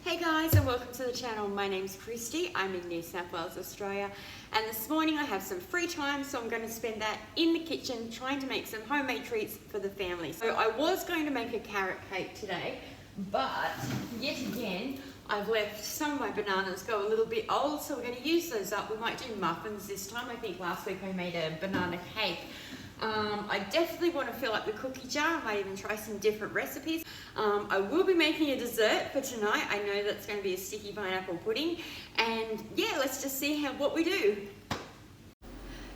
Hey guys, and welcome to the channel. My name's Christy. I'm in New South Wales, Australia, and this morning I have some free time, so I'm going to spend that in the kitchen trying to make some homemade treats for the family. So I was going to make a carrot cake today, but yet again I've left some of my bananas go a little bit old, so we're going to use those up. We might do muffins this time. I think last week I made a banana cake. I definitely want to fill up the cookie jar. I might even try some different recipes. I will be making a dessert for tonight. I know that's going to be a sticky pineapple pudding. And yeah, let's just see what we do.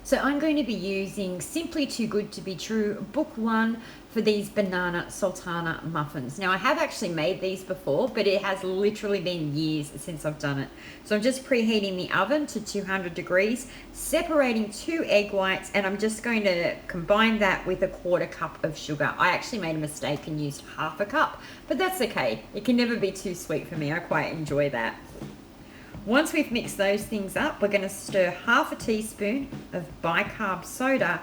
So I'm going to be using Simply Too Good to Be True Book 1 for these banana sultana muffins. Now I have actually made these before, but it has literally been years since I've done it. So I'm just preheating the oven to 200 degrees, separating 2 egg whites, and I'm just going to combine that with a 1/4 cup of sugar. I actually made a mistake and used 1/2 cup, but that's okay. It can never be too sweet for me. I quite enjoy that. Once we've mixed those things up, we're going to stir 1/2 teaspoon of bicarb soda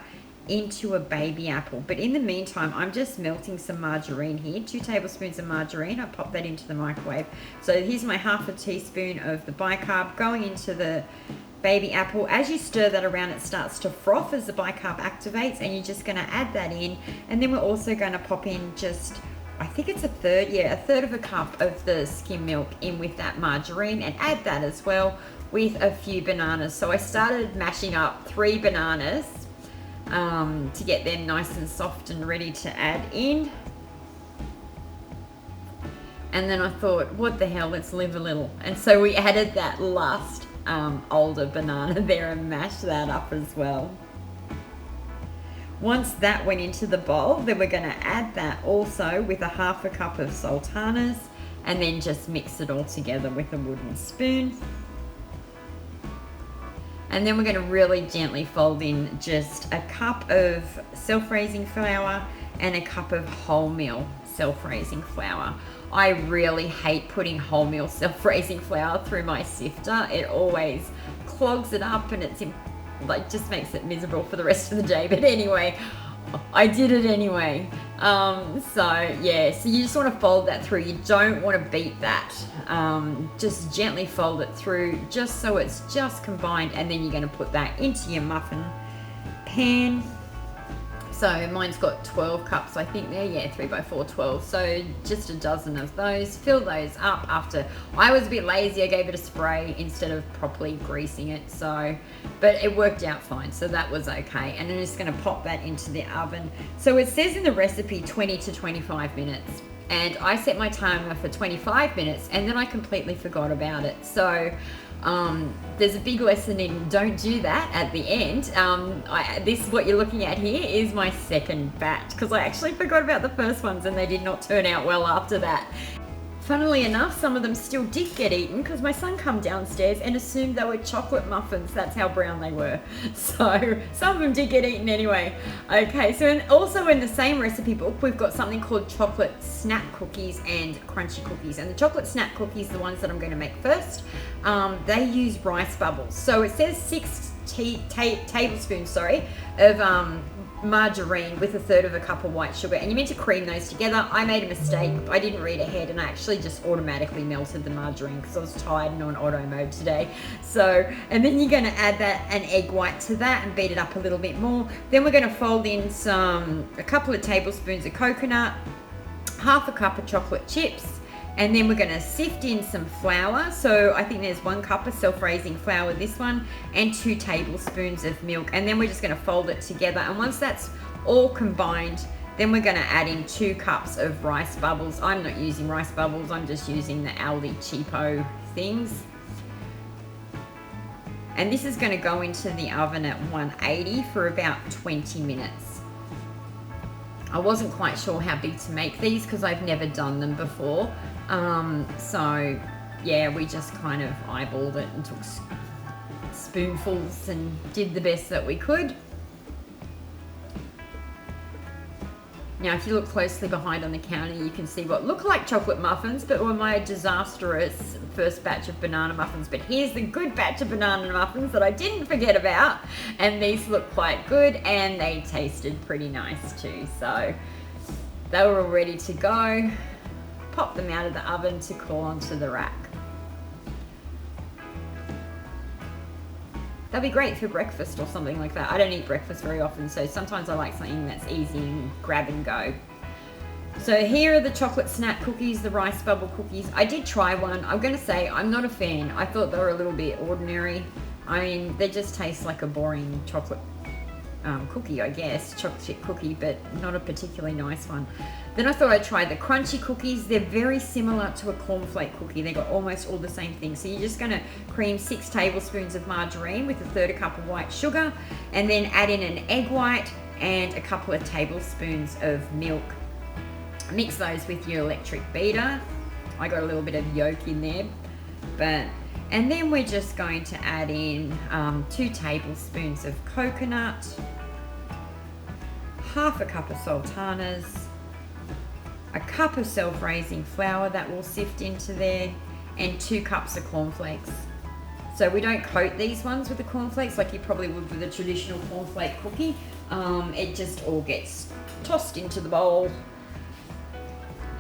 into a baby apple. But in the meantime, I'm just melting some margarine here, 2 tablespoons of margarine. I pop that into the microwave. So here's my 1/2 teaspoon of the bicarb going into the baby apple. As you stir that around, it starts to froth as the bicarb activates, and you're just going to add that in. And then we're also going to pop in I think it's a third of a cup of the skim milk in with that margarine, and add that as well with a few bananas. So I started mashing up 3 bananas to get them nice and soft and ready to add in. And then I thought, what the hell, let's live a little. And so we added that last older banana there and mashed that up as well. Once that went into the bowl, then we're going to add that also with a 1/2 cup of sultanas, and then just mix it all together with a wooden spoon. And then we're going to really gently fold in just a cup of self-raising flour and a cup of wholemeal self-raising flour. I really hate putting wholemeal self-raising flour through my sifter. It always clogs it up, and it's just makes it miserable for the rest of the day. But anyway, I did it anyway. So you just want to fold that through. You don't want to beat that. Just gently fold it through just so it's just combined, and then you're going to put that into your muffin pan. So mine's got 12 cups, I think there, 3x4, 12. So just a dozen of those. Fill those up after. I was a bit lazy, I gave it a spray instead of properly greasing it. But it worked out fine, so that was okay. And I'm just gonna pop that into the oven. So it says in the recipe 20 to 25 minutes. And I set my timer for 25 minutes, and then I completely forgot about it. So there's a big lesson in don't do that at the end. This what you're looking at here is my second batch, because I actually forgot about the first ones and they did not turn out well after that. Funnily enough, some of them still did get eaten because my son come downstairs and assumed they were chocolate muffins. That's how brown they were. So some of them did get eaten anyway. Okay, so also in the same recipe book, we've got something called chocolate snap cookies and crunchy cookies. And the chocolate snap cookies, the ones that I'm going to make first, they use rice bubbles. So it says 6 tablespoons of margarine with a 1/3 of a cup of white sugar, and you're meant to cream those together. I made a mistake. I didn't read ahead, and I actually just automatically melted the margarine because I was tired and on auto mode today. And then you're going to add an egg white to that and beat it up a little bit more. Then we're going to fold in a couple of tablespoons of coconut, 1/2 cup of chocolate chips, and then we're going to sift in some flour. So I think there's 1 cup of self-raising flour, this one, and 2 tablespoons of milk. And then we're just going to fold it together. And once that's all combined, then we're going to add in 2 cups of rice bubbles. I'm not using rice bubbles. I'm just using the Aldi cheapo things. And this is going to go into the oven at 180 for about 20 minutes. I wasn't quite sure how big to make these because I've never done them before. We just kind of eyeballed it and took spoonfuls and did the best that we could. Now, if you look closely behind on the counter, you can see what look like chocolate muffins, but were my disastrous first batch of banana muffins. But here's the good batch of banana muffins that I didn't forget about. And these look quite good, and they tasted pretty nice too. So they were all ready to go. pop them out of the oven to cool onto the rack. That'd be great for breakfast or something like that. I don't eat breakfast very often, so sometimes I like something that's easy and grab and go. So here are the chocolate snap cookies, the rice bubble cookies. I did try one. I'm going to say I'm not a fan. I thought they were a little bit ordinary. I mean, they just taste like a boring chocolate cookie, I guess, chocolate chip cookie, but not a particularly nice one. Then I thought I'd try the crunchy cookies. They're very similar to a cornflake cookie. They got almost all the same thing. So you're just going to cream 6 tablespoons of margarine with 1/3 cup of white sugar, and then add in an egg white and a couple of tablespoons of milk. Mix those with your electric beater. I got a little bit of yolk in there, and then we're just going to add in 2 tablespoons of coconut, half a cup of sultanas, a cup of self-raising flour that we'll sift into there, and 2 cups of cornflakes. So we don't coat these ones with the cornflakes like you probably would with a traditional cornflake cookie. It just all gets tossed into the bowl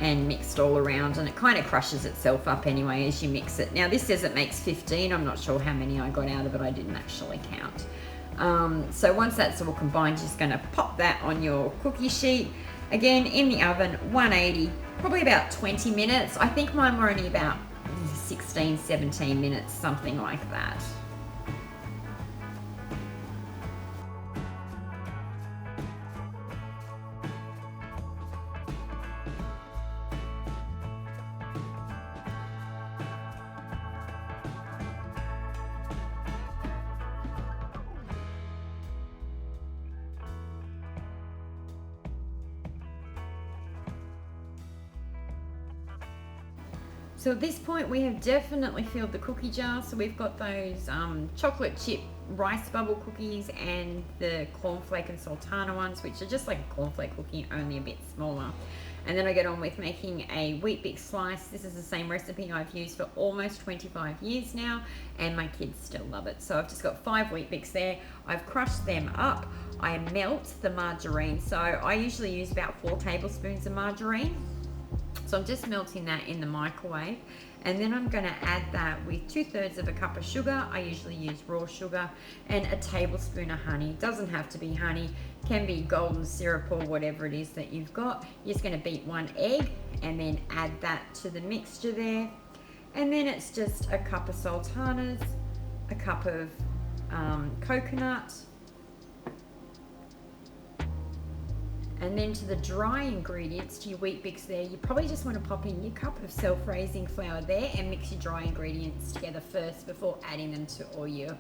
and mixed all around, and it kind of crushes itself up anyway as you mix it. Now this says it makes 15. I'm not sure how many I got out of it. I didn't actually count. So once that's all combined, you're just going to pop that on your cookie sheet. Again, in the oven, 180, probably about 20 minutes. I think mine were only about 16, 17 minutes, something like that. So at this point we have definitely filled the cookie jar. So we've got those chocolate chip rice bubble cookies and the cornflake and sultana ones, which are just like a cornflake cookie, only a bit smaller. And then I get on with making a Weet-Bix slice. This is the same recipe I've used for almost 25 years now, and my kids still love it. So I've just got 5 Weet-Bix there. I've crushed them up. I melt the margarine. So I usually use about 4 tablespoons of margarine. So I'm just melting that in the microwave, and then I'm going to add that with 2/3 of a cup of sugar. I usually use raw sugar, and a tablespoon of honey. Doesn't have to be honey, can be golden syrup or whatever it is that you've got. You're just going to beat 1 egg and then add that to the mixture there. And then it's just a cup of sultanas, a cup of coconut, and then to the dry ingredients, to your Weet-Bix there, you probably just want to pop in your cup of self-raising flour there and mix your dry ingredients together first before adding them to all your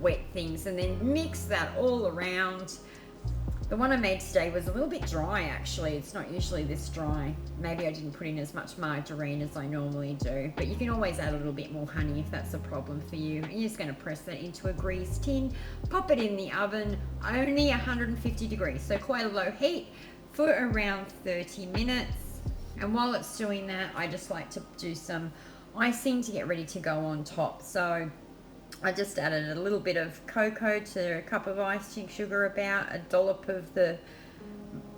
wet things, and then mix that all around. The one I made today was a little bit dry actually. It's not usually this dry. Maybe I didn't put in as much margarine as I normally do, but you can always add a little bit more honey if that's a problem for you. And you're just going to press that into a greased tin, pop it in the oven, only 150 degrees, so quite a low heat, for around 30 minutes. And while it's doing that, I just like to do some icing to get ready to go on top. So I just added a little bit of cocoa to a cup of icing sugar, about a dollop of the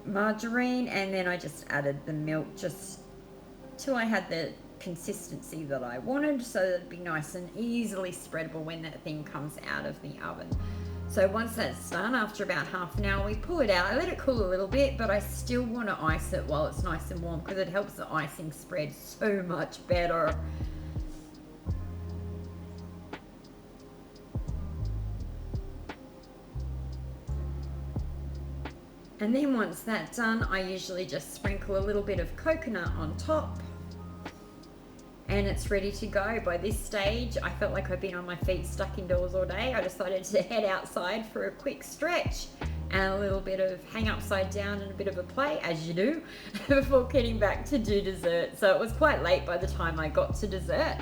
margarine, and then I just added the milk just till I had the consistency that I wanted, so that it'd be nice and easily spreadable when that thing comes out of the oven. So once that's done, after about half an hour, we pull it out. I let it cool a little bit, but I still want to ice it while it's nice and warm, because it helps the icing spread so much better. And then once that's done, I usually just sprinkle a little bit of coconut on top, and it's ready to go. By this stage, I felt like I'd been on my feet stuck indoors all day. I decided to head outside for a quick stretch and a little bit of hang upside down and a bit of a play, as you do, before getting back to do dessert. So it was quite late by the time I got to dessert.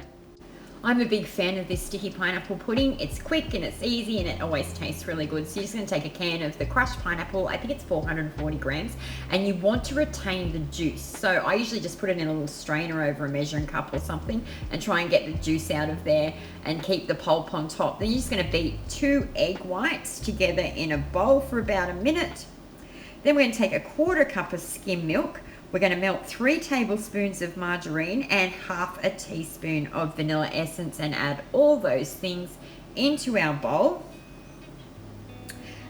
I'm a big fan of this sticky pineapple pudding. It's quick and it's easy and it always tastes really good. So you're just going to take a can of the crushed pineapple, I think it's 440 grams, and you want to retain the juice. So I usually just put it in a little strainer over a measuring cup or something and try and get the juice out of there and keep the pulp on top. Then you're just going to beat 2 egg whites together in a bowl for about a minute. Then we're going to take a 1/4 cup of skim milk. We're going to melt 3 tablespoons of margarine and half a teaspoon of vanilla essence and add all those things into our bowl.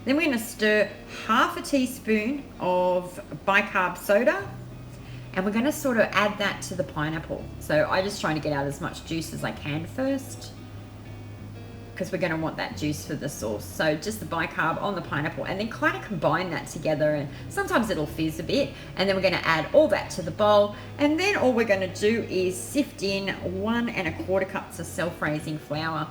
Then we're going to stir half a teaspoon of bicarb soda, and we're going to sort of add that to the pineapple. So I'm just trying to get out as much juice as I can first, because we're going to want that juice for the sauce. So just the bicarb on the pineapple, and then kind of combine that together, and sometimes it'll fizz a bit, and then we're going to add all that to the bowl, and then all we're going to do is sift in 1 1/4 cups of self-raising flour.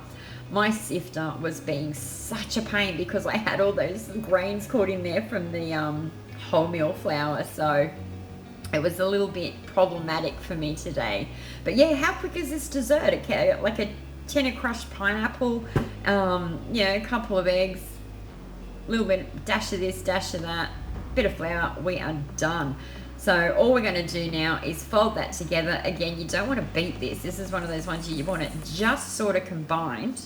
My sifter was being such a pain because I had all those grains caught in there from the wholemeal flour, so it was a little bit problematic for me today. But yeah, how quick is this dessert? Okay, like a tin of crushed pineapple, you know, a couple of eggs, a little bit, dash of this, dash of that, bit of flour, we are done. So all we're going to do now is fold that together. Again, you don't want to beat this. This is one of those ones you want it just sort of combined.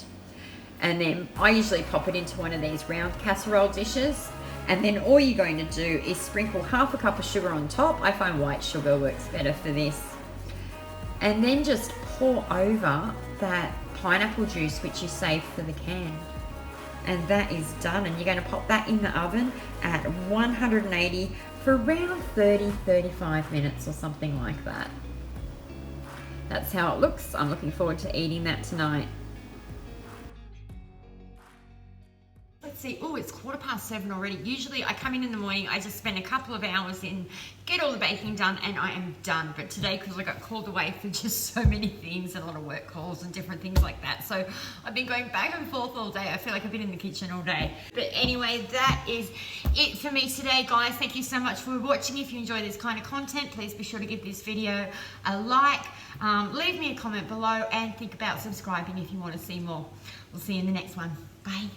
And then I usually pop it into one of these round casserole dishes. And then all you're going to do is sprinkle half a cup of sugar on top. I find white sugar works better for this. And then just pour over that pineapple juice which you saved for the can. And that is done. And you're going to pop that in the oven at 180 for around 30-35 minutes or something like that. That's how it looks. I'm looking forward to eating that tonight. Let's see, oh, it's 7:15 already. Usually I come in the morning, I just spend a couple of hours in, get all the baking done, and I am done. But today, because I got called away for just so many things, a lot of work calls and different things like that, so I've been going back and forth all day. I feel like I've been in the kitchen all day. But anyway, that is it for me today, guys. Thank you so much for watching. If you enjoy this kind of content, please be sure to give this video a like, leave me a comment below, and think about subscribing if you want to see more. We'll see you in the next one. Bye.